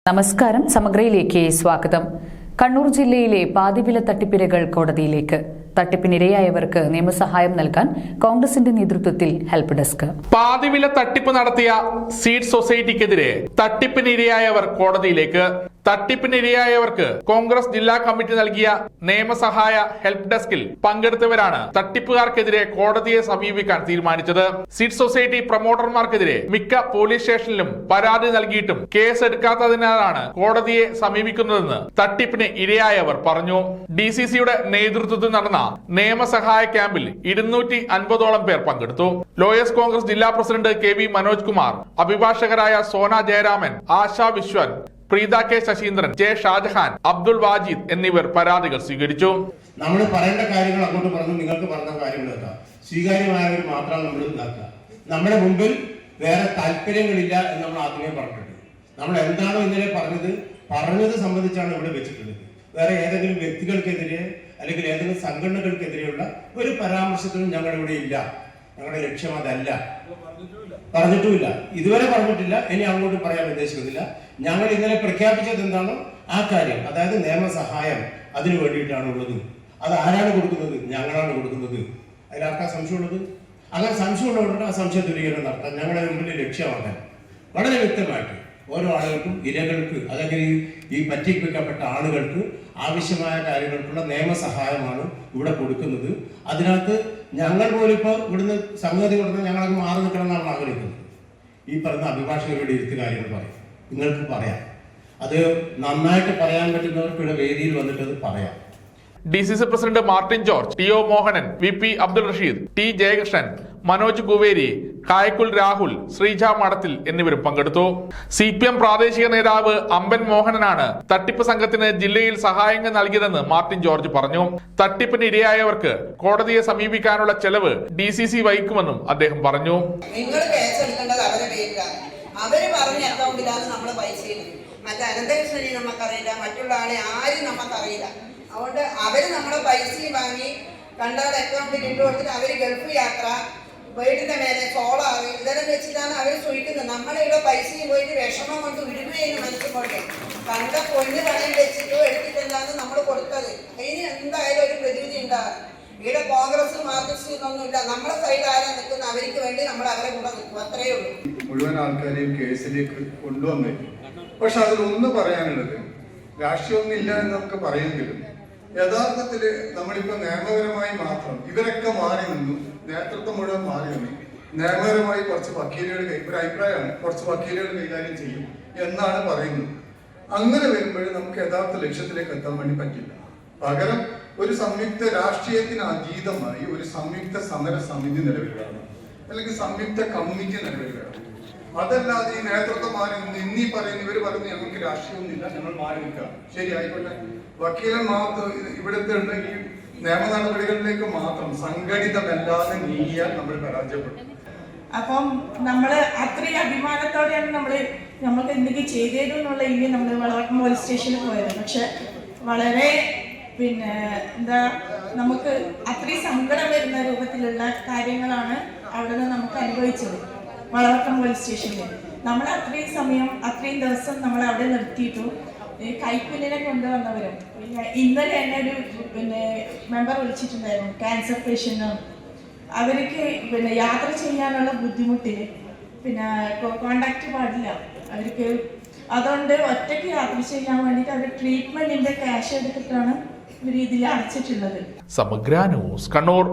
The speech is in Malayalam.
നമസ്കാരം. സമഗ്രയിലേക്ക് സ്വാഗതം. കണ്ണൂർ ജില്ലയിലെ പാതിവില തട്ടിപ്പിരകൾ കോടതിയിലേക്ക്. തട്ടിപ്പിനിരയായവർക്ക് നിയമസഹായം നൽകാൻ കോൺഗ്രസിന്റെ നേതൃത്വത്തിൽ ഹെൽപ്പ് ഡെസ്ക്. പാതിവില തട്ടിപ്പ് നടത്തിയ സീഡ് സൊസൈറ്റിക്കെതിരെ തട്ടിപ്പിനിരയായവർ കോടതിയിലേക്ക്. തട്ടിപ്പിനിരയായവർക്ക് കോൺഗ്രസ് ജില്ലാ കമ്മിറ്റി നൽകിയ നിയമസഹായ ഹെൽപ്പ് ഡെസ്കിൽ പങ്കെടുത്തവരാണ് തട്ടിപ്പുകാർക്കെതിരെ കോടതിയെ സമീപിക്കാൻ തീരുമാനിച്ചത്. സീഡ് സൊസൈറ്റി പ്രൊമോട്ടർമാർക്കെതിരെ മിക്ക പോലീസ് സ്റ്റേഷനിലും പരാതി നൽകിയിട്ടും കേസ് എടുക്കാത്തതിനാലാണ് കോടതിയെ സമീപിക്കുന്നതെന്ന് തട്ടിപ്പിന് ഇരയായവർ പറഞ്ഞു. DCCയുടെ നേതൃത്വത്തിൽ നടന്ന നിയമസഹായ ക്യാമ്പിൽ 250ഓളം പേർ പങ്കെടുത്തു. ലോയേഴ്സ് കോൺഗ്രസ് ജില്ലാ പ്രസിഡന്റ് KV മനോജ് കുമാർ, അഭിഭാഷകരായ സോന ജയരാമൻ, ആശാ വിശ്വൻ, പ്രീത K ശശീന്ദ്രൻ, J ഷാജഹാൻ, അബ്ദുൾ വാജിദ് എന്നിവർ പരാതികൾ സ്വീകരിച്ചു. നമ്മൾ പറയേണ്ട കാര്യങ്ങൾ അങ്ങോട്ട് പറഞ്ഞു, നിങ്ങൾക്ക് പറഞ്ഞ കാര്യങ്ങളൊക്കെ സ്വീകാര്യമായവർ മാത്രം നമ്മൾ ഇതാക്കുക. നമ്മുടെ മുമ്പിൽ വേറെ താല്പര്യങ്ങളില്ല എന്ന് നമ്മൾ ആദ്യമേ പറഞ്ഞിട്ടുണ്ട്. നമ്മൾ എന്താണോ ഇന്നലെ പറഞ്ഞത് സംബന്ധിച്ചാണ് ഇവിടെ വെച്ചിട്ടുള്ളത്. വേറെ ഏതെങ്കിലും വ്യക്തികൾക്കെതിരെ അല്ലെങ്കിൽ ഏതെങ്കിലും സംഘടനകൾക്കെതിരെയുള്ള ഒരു പരാമർശത്തിനും ഞങ്ങൾ ഇവിടെ ഇല്ല. ഞങ്ങളുടെ ലക്ഷ്യം അതല്ല, പറഞ്ഞിട്ടുമില്ല, ഇതുവരെ പറഞ്ഞിട്ടില്ല, ഇനി അങ്ങോട്ട് പറയാൻ ഉദ്ദേശിക്കുന്നില്ല. ഞങ്ങൾ ഇന്നലെ പ്രഖ്യാപിച്ചത് എന്താണോ ആ കാര്യം, അതായത് നിയമസഹായം അതിനു വേണ്ടിയിട്ടാണ് ഉള്ളത്. അത് ആരാണ് കൊടുക്കുന്നത്? ഞങ്ങളാണ് കൊടുക്കുന്നത്. അതിലാർക്കാ സംശയമുള്ളത്? അങ്ങനെ സംശയമുള്ളവരുടെ ആ സംശയ ദൂരീകരണം നടത്താൻ ഞങ്ങളുടെ മുമ്പിൽ ലക്ഷ്യമാക്കാൻ വളരെ വ്യക്തമായിട്ട് ഓരോ ആളുകൾക്കും, ഇരകൾക്ക്, അല്ലെങ്കിൽ ഈ പറ്റിപ്പിക്കപ്പെട്ട ആളുകൾക്ക് ആവശ്യമായ കാര്യങ്ങൾക്കുള്ള നിയമസഹായമാണ് ഇവിടെ കൊടുക്കുന്നത്. അതിനകത്ത് ഞങ്ങൾ പോലും ഇപ്പോൾ ഇവിടുന്ന് സംഗതി കൊടുത്താൽ ഞങ്ങളൊക്കെ മാറി നിൽക്കണം എന്നാണ് ആഗ്രഹിക്കുന്നത്. ഈ പറഞ്ഞ അഭിഭാഷകരുടെ ഇരുത്ത് കാര്യങ്ങൾ പറയും, നിങ്ങൾക്ക് പറയാം. അത് നന്നായിട്ട് പറയാൻ പറ്റുന്നവർക്ക് ഇവിടെ വേദിയിൽ വന്നിട്ട് അത് പറയാം. DCC president Martin George, TO Mohanan, VP Abdul Rasheed, T Jayakrishnan, Manoj Kuveri, Kayakkul Rahul, Sreeja Madathil എന്നിവരും പങ്കെടുത്തു. CPM പ്രാദേശിക നേതാവ് അമ്പൻ മോഹനനാണ് തട്ടിപ്പ് സംഘത്തിന് ജില്ലയിൽ സഹായങ്ങൾ നൽകിയതെന്ന് മാർട്ടിൻ ജോർജ് പറഞ്ഞു. തട്ടിപ്പിന് ഇരയായവർക്ക് കോടതിയെ സമീപിക്കാനുള്ള ചെലവ് DCC വഹിക്കുമെന്നും അദ്ദേഹം പറഞ്ഞു. നിങ്ങൾ കേസെടുക്കേണ്ടത് അവരുടെ പേരിലാണ്, അവര് പറഞ്ഞ അക്കൗണ്ടിലാണ് നമ്മൾ പൈസ ഇടുന്നത്. മറ്റേ അനന്തകൃഷ്ണനെ നമുക്കറിയില്ല, മറ്റുള്ള ആളെ ആരും നമുക്കറിയില്ല. അതുകൊണ്ട് അവര് നമ്മുടെ പൈസയും വാങ്ങി കണ്ടാൽ അക്കൗണ്ടിൽ ഇട്ട് കൊടുത്തിട്ട് അവര് ഗൾഫ് യാത്ര, വീടിന്റെ മേലെ സോളാറ് ഇതെല്ലാം വെച്ചിട്ടാണ് അവർ ചോദിക്കുന്നത്. നമ്മളിവിടെ പൈസയും പോയിട്ട് വിഷമം കൊണ്ട് വിടുകയെന്ന് മനസ്സിലുകൊണ്ട് കണ്ട പൊന്ന് പണയം വെച്ചിട്ടോ എടുത്തിട്ടെന്താണ് നമ്മൾ കൊടുത്തത്. അതിന് എന്തായാലും ഒരു പ്രതിവിധി ഉണ്ടാകും. ഇവിടെ കോൺഗ്രസ് മാർക്സിസ്റ്റ് ഒന്നുമില്ല. നമ്മുടെ സൈഡ് ആരാ നിൽക്കുന്ന അവർക്ക് വേണ്ടി നമ്മൾ അവരെ കൂടെ നിൽക്കും, അത്രയേ ഉള്ളൂ. മുഴുവൻ ആൾക്കാരെയും കേസിലേക്ക് കൊണ്ടുവന്നു. പക്ഷെ അതിലൊന്ന് പറയാനുള്ളത്, രാഷ്ട്രീയമൊന്നുമില്ല എന്ന് നമുക്ക് പറയുമെങ്കിലും യഥാർത്ഥത്തിൽ നമ്മളിപ്പോ നിയമപരമായി മാത്രം ഇവരൊക്കെ മാറി നിന്നു, നേതൃത്വം മുഴുവൻ മാറി നിന്നു. നിയമപരമായി കുറച്ച് വക്കീലുകൾ, ഒരു അഭിപ്രായമാണ്, കുറച്ച് വക്കീലുകൾ കൈകാര്യം ചെയ്യും എന്നാണ് പറയുന്നത്. അങ്ങനെ വരുമ്പോൾ നമുക്ക് യഥാർത്ഥ ലക്ഷ്യത്തിലേക്ക് എത്താൻ വേണ്ടി പറ്റില്ല. പകരം ഒരു സംയുക്ത രാഷ്ട്രീയത്തിന് അതീതമായി ഒരു സംയുക്ത സമര സമിതി നിലവിൽ വേണം, അല്ലെങ്കിൽ സംയുക്ത കമ്മിറ്റി നിലവിൽ വേണം. അതല്ലാതെ ഈ നേതൃത്വം മാറി നിന്ന് ഇന്നീ പറയുന്ന ഇവർ പറയുന്നത് ഞങ്ങൾക്ക് രാഷ്ട്രീയമൊന്നുമില്ല, ഞങ്ങൾ മാറി നിൽക്കുക, ശരി ആയിക്കോട്ടെ. വക്കീലൻ മാത്രം ഇവിടുത്തെ ഈ നിയമ നടപടികളിലേക്ക് മാത്രം സംഘടിതമല്ലാതെ നീങ്ങിയാൽ നമ്മൾ പരാജയപ്പെടും. അപ്പം നമ്മള് അത്രയും അഭിമാനത്തോടെയാണ് നമ്മൾക്ക് എന്തെങ്കിലും ചെയ്തേന്നുള്ള ഇതിൽ നമ്മൾ വളവട്ടം പോലീസ് സ്റ്റേഷനിൽ പോയത്. പക്ഷെ വളരെ നമുക്ക് അത്രയും സങ്കടം വരുന്ന രൂപത്തിലുള്ള കാര്യങ്ങളാണ് അവിടെ നിന്ന് നമുക്ക് അനുഭവിച്ചത്. വളവട്ടം പോലീസ് സ്റ്റേഷനിൽ നമ്മൾ അത്രയും സമയം, അത്രയും ദിവസം നമ്മൾ അവിടെ നിർത്തിയിട്ടു. കൈക്കുഞ്ഞിനെ കൊണ്ടുവന്നവരും ഇന്നലെ തന്നെ ഒരു മെമ്പർ വിളിച്ചിട്ടുണ്ടായിരുന്നു, ക്യാൻസർ പേഷ്യൻ്റ്. അവർക്ക് യാത്ര ചെയ്യാനുള്ള ബുദ്ധിമുട്ടിന് കോണ്ടാക്ട് പാടില്ല അവർക്ക്. അതുകൊണ്ട് ഒറ്റയ്ക്ക് യാത്ര ചെയ്യാൻ വേണ്ടിയിട്ട് അവർ ട്രീറ്റ്മെന്റിന്റെ ക്യാഷ് എടുത്തിട്ടാണ് ഇവർ ഇതിൽ അടച്ചിട്ടുള്ളത്. സമഗ്ര ന്യൂസ്, കണ്ണൂർ.